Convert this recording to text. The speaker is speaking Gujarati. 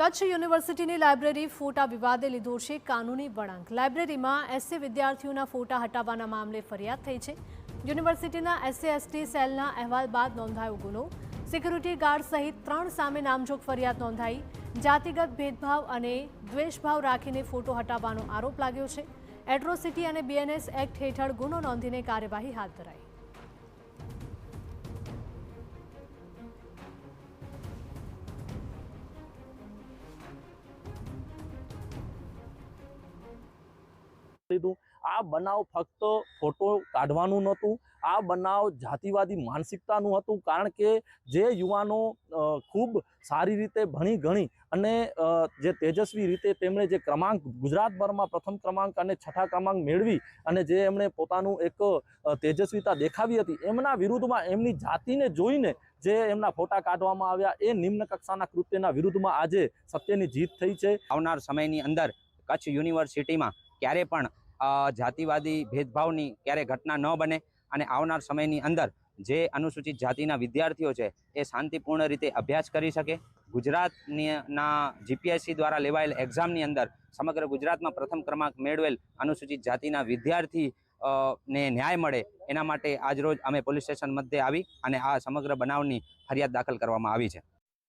કચ્છ યુનિવર્સિટીની લાઇબ્રેરી ફોટા વિવાદે લીધો છે કાનૂની વળાંક। લાઇબ્રેરીમાં એસસી વિદ્યાર્થીઓના ફોટા હટાવવાના મામલે ફરિયાદ થઈ છે। યુનિવર્સિટીના એસસી/એસટી સેલના અહેવાલ બાદ નોંધાયો ગુનો। સિક્યુરિટી ગાર્ડ સહિત 3 સામે નામજોગ ફરિયાદ નોંધાઈ। જાતિગત ભેદભાવ અને દ્વેષભાવ રાખીને ફોટો હટાવવાનો આરોપ લાગ્યો છે। એટ્રોસિટી અને બીએનએસ એક્ટ હેઠળ ગુનો નોંધીને કાર્યવાહી હાથ ધરાઈ। આ બનાવ ફક્ત ફોટો કાઢવાનું નહોતું, આ બનાવ જાતિવાદી માનસિકતાનું હતું। કારણ કે જે યુવાનો ખૂબ સારી રીતે ભણી ગણી અને જે તેજસ્વી રીતે તેમણે જે ક્રમાંક ગુજરાતભરમાં પ્રથમ ક્રમાંક અને છઠ્ઠા ક્રમાંક મેળવી અને જે એમણે પોતાનું એક તેજસ્વીતા દેખાવી હતી, એમના વિરુદ્ધમાં એમની જાતિને જોઈને જે એમના ફોટા કાઢવામાં આવ્યા, એ નિમ્ન કક્ષાના કૃત્યના વિરુદ્ધમાં આજે સત્યની જીત થઈ છે। આવનાર સમયની અંદર કચ્છ યુનિવર્સિટીમાં ક્યારે પણ જાતિવાદી ભેદભાવની ક્યારે ઘટના ન બને અને આવનાર સમયની અંદર જે અનુસૂચિત જાતિના વિદ્યાર્થીઓ છે એ શાંતિપૂર્ણ રીતે અભ્યાસ કરી શકે। ગુજરાતના જીપીએસસી દ્વારા લેવાયેલ એક્ઝામની અંદર સમગ્ર ગુજરાતમાં પ્રથમ ક્રમાંક મેળવેલ અનુસૂચિત જાતિના વિદ્યાર્થી ને ન્યાય મળે, એના માટે આજરોજ અમે પોલીસ સ્ટેશન મધ્યે આવી અને આ સમગ્ર બનાવની ફરિયાદ દાખલ કરવામાં આવી છે।